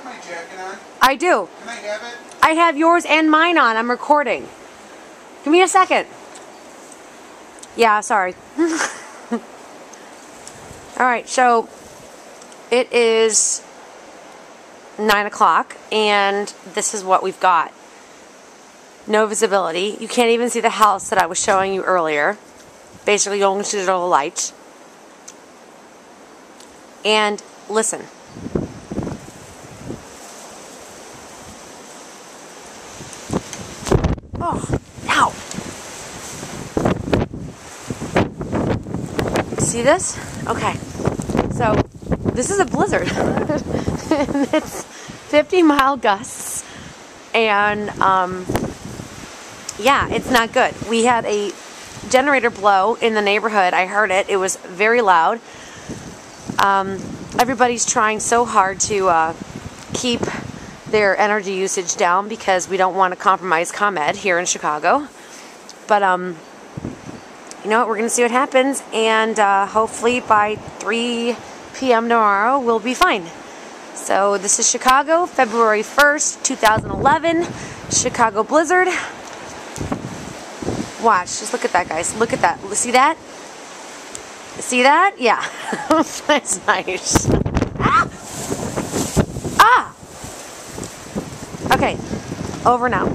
have my jacket on? I do. Can I have it? I have yours and mine on. I'm recording. Give me a second. Yeah, sorry. Alright, so it is 9 o'clock and this is what we've got. No visibility. You can't even see the house that I was showing you earlier. Basically, you only see the little lights. And listen. Oh, ow. See this? Okay. So, this is a blizzard. It's 50-mile gusts. And, yeah, it's not good. We had a generator blow in the neighborhood. I heard it. It was very loud. Everybody's trying so hard to keep their energy usage down because we don't want to compromise ComEd here in Chicago. But, you know what? We're going to see what happens. And hopefully by 3 p.m. tomorrow, we'll be fine. So this is Chicago, February 1st, 2011. Chicago blizzard. Watch. Just look at that, guys. Look at that. See that? See that? Yeah. That's nice. Ah! Ah! Okay. Over now.